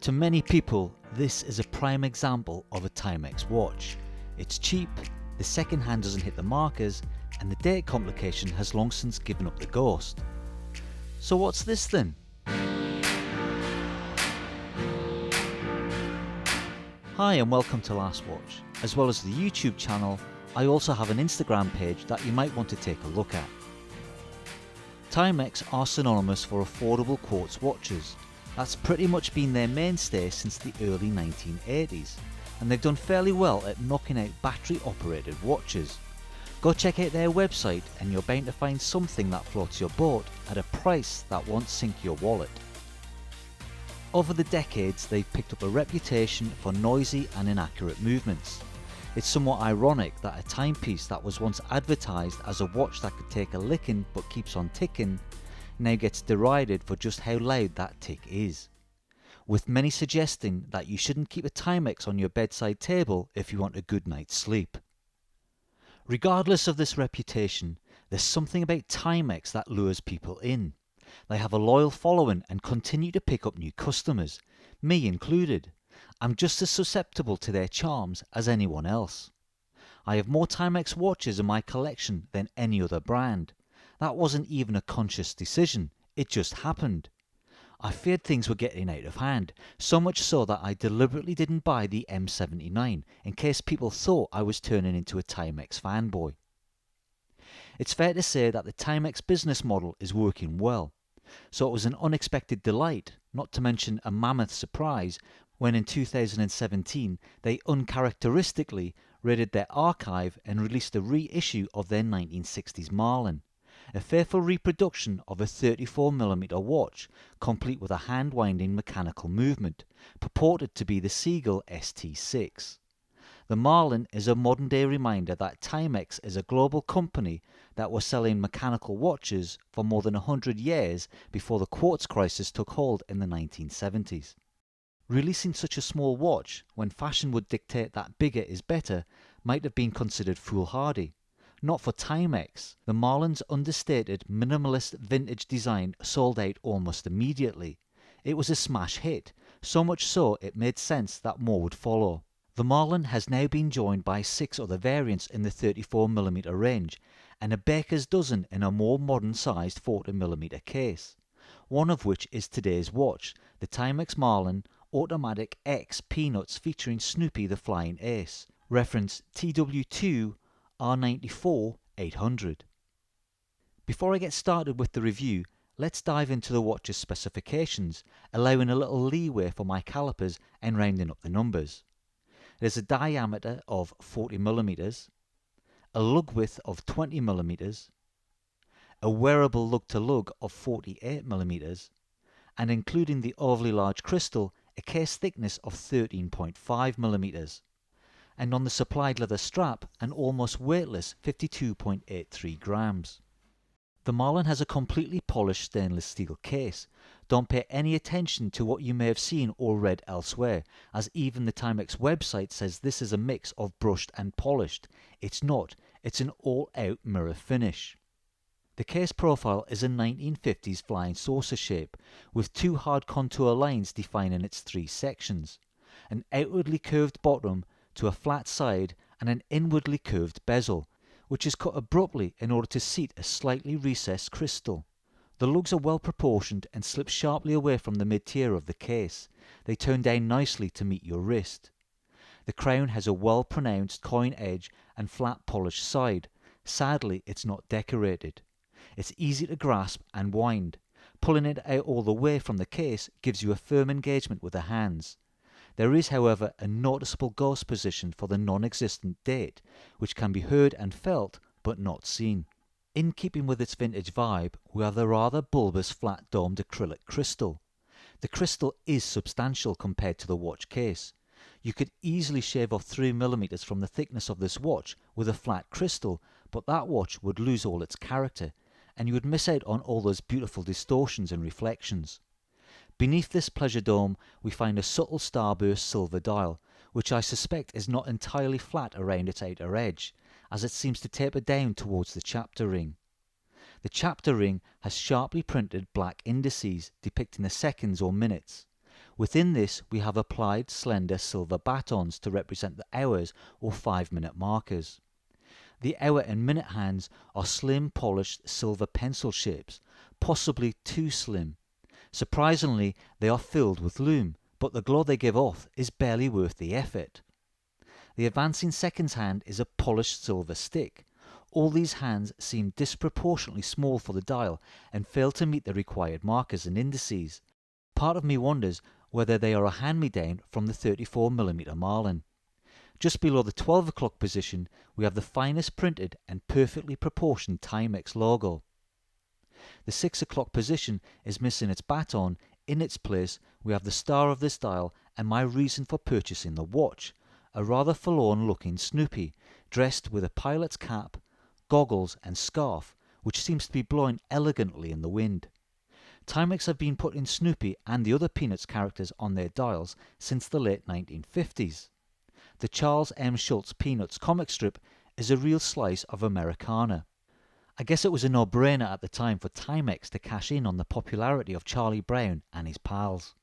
To many people, this is a prime example of a Timex watch. It's cheap, the second hand doesn't hit the markers, and the date complication has long since given up the ghost. So what's this then? Hi and welcome to Last Watch. As well as the YouTube channel, I also have an Instagram page that you might want to take a look at. Timex are synonymous for affordable quartz watches. That's pretty much been their mainstay since the early 1980s, and they've done fairly well at knocking out battery operated watches. Go check out their website and you're bound to find something that floats your boat at a price that won't sink your wallet. Over the decades, they've picked up a reputation for noisy and inaccurate movements. It's somewhat ironic that a timepiece that was once advertised as a watch that could take a licking but keeps on ticking now gets derided for just how loud that tick is, with many suggesting that you shouldn't keep a Timex on your bedside table if you want a good night's sleep. Regardless of this reputation, there's something about Timex that lures people in. They have a loyal following and continue to pick up new customers, me included. I'm just as susceptible to their charms as anyone else. I have more Timex watches in my collection than any other brand. That wasn't even a conscious decision, it just happened. I feared things were getting out of hand, so much so that I deliberately didn't buy the M79 in case people thought I was turning into a Timex fanboy. It's fair to say that the Timex business model is working well, so it was an unexpected delight, not to mention a mammoth surprise, when in 2017 they uncharacteristically raided their archive and released a reissue of their 1960s Marlin. A faithful reproduction of a 34mm watch, complete with a hand-winding mechanical movement, purported to be the Seagull ST6. The Marlin is a modern-day reminder that Timex is a global company that was selling mechanical watches for more than 100 years before the quartz crisis took hold in the 1970s. Releasing such a small watch, when fashion would dictate that bigger is better, might have been considered foolhardy. Not for Timex. The Marlin's understated, minimalist vintage design sold out almost immediately. It was a smash hit, so much so it made sense that more would follow. The Marlin has now been joined by 6 other variants in the 34mm range, and a baker's dozen in a more modern-sized 40mm case. One of which is today's watch, the Timex Marlin Automatic X Peanuts featuring Snoopy the Flying Ace. Reference TW2 R94 800. Before I get started with the review, let's dive into the watch's specifications, allowing a little leeway for my calipers and rounding up the numbers. There's a diameter of 40mm, a lug width of 20mm, a wearable lug-to-lug of 48mm, and including the overly large crystal, a case thickness of 13.5mm. And on the supplied leather strap, an almost weightless 52.83 grams. The Marlin has a completely polished stainless steel case. Don't pay any attention to what you may have seen or read elsewhere, as even the Timex website says this is a mix of brushed and polished. It's not, it's an all-out mirror finish. The case profile is a 1950s flying saucer shape, with 2 hard contour lines defining its 3 sections. An outwardly curved bottom to a flat side and an inwardly curved bezel, which is cut abruptly in order to seat a slightly recessed crystal. The lugs are well proportioned and slip sharply away from the mid-tier of the case. They turn down nicely to meet your wrist. The crown has a well-pronounced coin edge and flat polished side. Sadly, it's not decorated. It's easy to grasp and wind. Pulling it out all the way from the case gives you a firm engagement with the hands. There is, however, a noticeable ghost position for the non-existent date, which can be heard and felt, but not seen. In keeping with its vintage vibe, we have the rather bulbous flat-domed acrylic crystal. The crystal is substantial compared to the watch case. You could easily shave off 3mm from the thickness of this watch with a flat crystal, but that watch would lose all its character, and you would miss out on all those beautiful distortions and reflections. Beneath this pleasure dome we find a subtle starburst silver dial, which I suspect is not entirely flat around its outer edge, as it seems to taper down towards the chapter ring. The chapter ring has sharply printed black indices depicting the seconds or minutes. Within this, we have applied slender silver batons to represent the hours or 5-minute markers. The hour and minute hands are slim, polished silver pencil shapes, possibly too slim. Surprisingly, they are filled with lume, but the glow they give off is barely worth the effort. The advancing seconds hand is a polished silver stick. All these hands seem disproportionately small for the dial and fail to meet the required markers and indices. Part of me wonders whether they are a hand-me-down from the 34mm Marlin. Just below the 12 o'clock position, we have the finest printed and perfectly proportioned Timex logo. The 6 o'clock position is missing its baton. In its place, we have the star of this dial and my reason for purchasing the watch, a rather forlorn-looking Snoopy, dressed with a pilot's cap, goggles and scarf, which seems to be blowing elegantly in the wind. Timex have been putting Snoopy and the other Peanuts characters on their dials since the late 1950s. The Charles M. Schulz Peanuts comic strip is a real slice of Americana. I guess it was a no-brainer at the time for Timex to cash in on the popularity of Charlie Brown and his pals.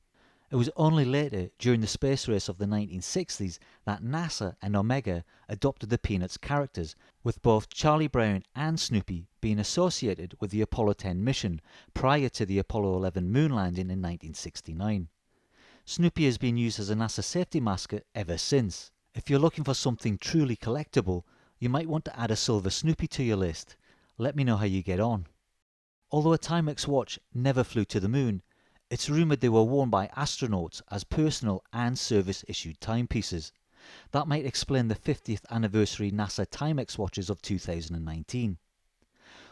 It was only later, during the space race of the 1960s, that NASA and Omega adopted the Peanuts characters, with both Charlie Brown and Snoopy being associated with the Apollo 10 mission prior to the Apollo 11 moon landing in 1969. Snoopy has been used as a NASA safety mascot ever since. If you're looking for something truly collectible, you might want to add a silver Snoopy to your list. Let me know how you get on. Although a Timex watch never flew to the moon, it's rumoured they were worn by astronauts as personal and service-issued timepieces. That might explain the 50th anniversary NASA Timex watches of 2019.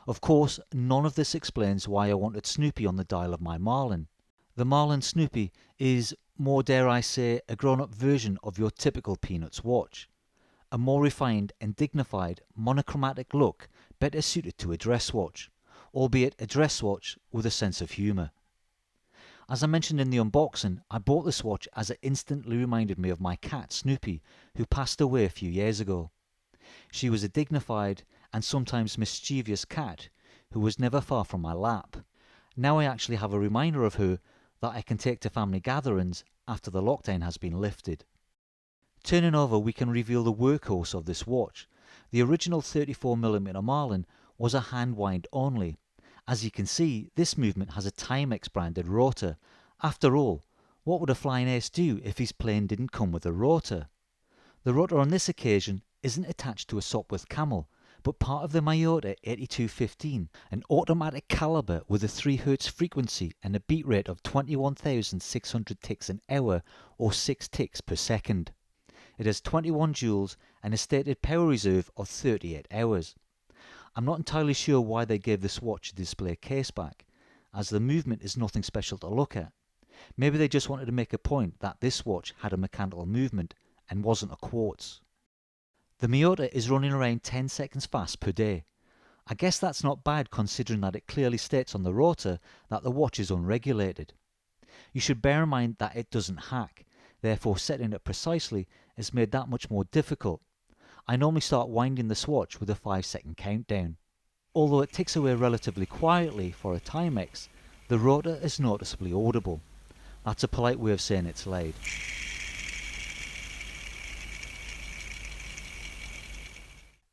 Of course, none of this explains why I wanted Snoopy on the dial of my Marlin. The Marlin Snoopy is, more dare I say, a grown-up version of your typical Peanuts watch. A more refined and dignified monochromatic look better suited to a dress watch, albeit a dress watch with a sense of humour. As I mentioned in the unboxing, I bought this watch as it instantly reminded me of my cat Snoopy, who passed away a few years ago. She was a dignified and sometimes mischievous cat who was never far from my lap. Now I actually have a reminder of her that I can take to family gatherings after the lockdown has been lifted. Turning over, we can reveal the workhorse of this watch. The original 34mm Marlin was a hand wind only. As you can see, this movement has a Timex branded rotor. After all, what would a flying ace do if his plane didn't come with a rotor? The rotor on this occasion isn't attached to a Sopwith Camel, but part of the Miyota 8215, an automatic caliber with a 3 Hz frequency and a beat rate of 21,600 ticks an hour or 6 ticks per second. It has 21 joules and a stated power reserve of 38 hours. I'm not entirely sure why they gave this watch a display case back, as the movement is nothing special to look at. Maybe they just wanted to make a point that this watch had a mechanical movement and wasn't a quartz. The Miyota is running around 10 seconds fast per day. I guess that's not bad considering that it clearly states on the rotor that the watch is unregulated. You should bear in mind that it doesn't hack, therefore setting it precisely is made that much more difficult. I normally start winding this watch with a 5-second countdown. Although it ticks away relatively quietly for a Timex, the rotor is noticeably audible. That's a polite way of saying it's loud.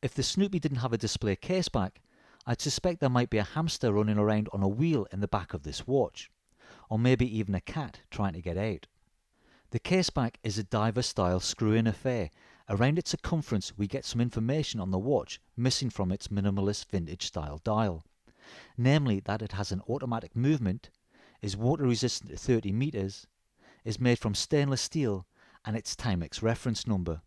If the Snoopy didn't have a display case back, I'd suspect there might be a hamster running around on a wheel in the back of this watch, or maybe even a cat trying to get out. The caseback is a diver-style screw-in affair. Around its circumference we get some information on the watch missing from its minimalist vintage-style dial. Namely that it has an automatic movement, is water-resistant to 30 meters, is made from stainless steel, and its Timex reference number.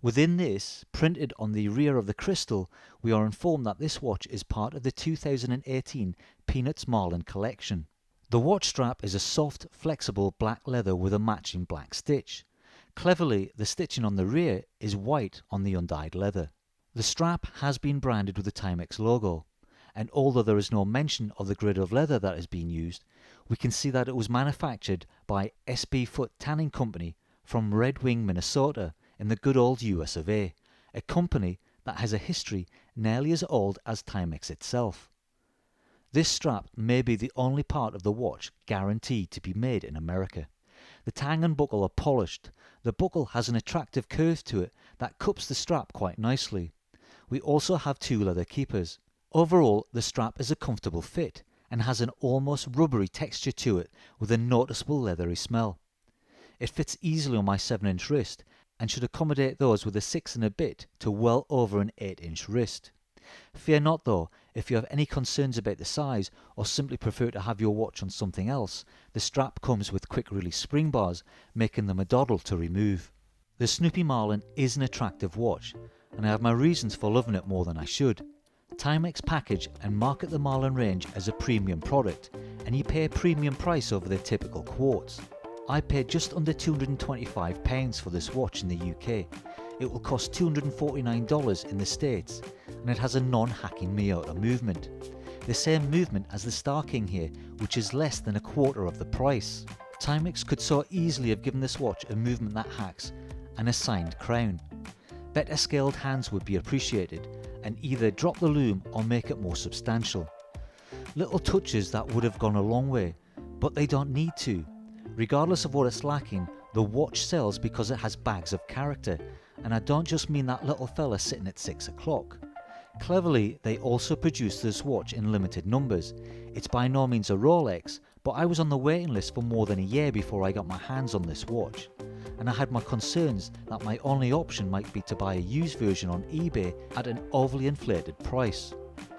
Within this, printed on the rear of the crystal, we are informed that this watch is part of the 2018 Peanuts Marlin collection. The watch strap is a soft, flexible black leather with a matching black stitch. Cleverly, the stitching on the rear is white on the undyed leather. The strap has been branded with the Timex logo, and although there is no mention of the grade of leather that has been used, we can see that it was manufactured by SB Foot Tanning Company from Red Wing, Minnesota, in the good old US of A, a company that has a history nearly as old as Timex itself. This strap may be the only part of the watch guaranteed to be made in America. The tang and buckle are polished. The buckle has an attractive curve to it that cups the strap quite nicely. We also have 2 leather keepers. Overall, the strap is a comfortable fit and has an almost rubbery texture to it with a noticeable leathery smell. It fits easily on my 7-inch wrist and should accommodate those with a 6 and a bit to well over an 8-inch wrist. Fear not though, if you have any concerns about the size or simply prefer to have your watch on something else, the strap comes with quick release spring bars, making them a doddle to remove. The Snoopy Marlin is an attractive watch, and I have my reasons for loving it more than I should. Timex package and market the Marlin range as a premium product, and you pay a premium price over the typical quartz. I paid just under £225 for this watch in the UK. It will cost $249 in the States, and it has a non-hacking Miyota movement. The same movement as the Star King here, which is less than a quarter of the price. Timex could so easily have given this watch a movement that hacks and a signed crown. Better scaled hands would be appreciated, and either drop the lume or make it more substantial. Little touches that would have gone a long way, but they don't need to. Regardless of what it's lacking, the watch sells because it has bags of character, and I don't just mean that little fella sitting at 6 o'clock. Cleverly, they also produce this watch in limited numbers. It's by no means a Rolex, but I was on the waiting list for more than a year before I got my hands on this watch, and I had my concerns that my only option might be to buy a used version on eBay at an overly inflated price.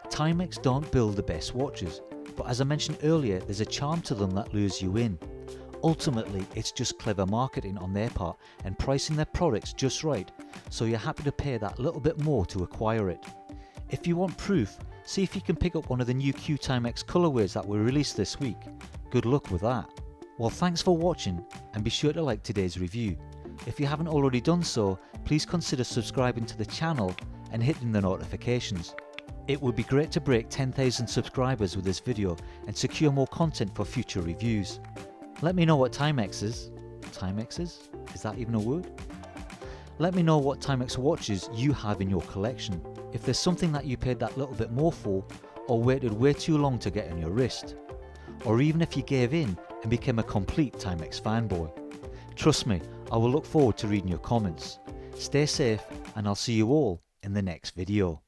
Timex don't build the best watches, but as I mentioned earlier, there's a charm to them that lures you in. Ultimately, it's just clever marketing on their part and pricing their products just right, so you're happy to pay that little bit more to acquire it. If you want proof, see if you can pick up one of the new Q Timex colorways that were released this week. Good luck with that. Well, thanks for watching, and be sure to like today's review. If you haven't already done so, please consider subscribing to the channel and hitting the notifications. It would be great to break 10,000 subscribers with this video and secure more content for future reviews. Let me know what Timex is. Timex is? Is that even a word? Let me know what Timex watches you have in your collection. If there's something that you paid that little bit more for, or waited way too long to get on your wrist. Or even if you gave in and became a complete Timex fanboy. Trust me, I will look forward to reading your comments. Stay safe, and I'll see you all in the next video.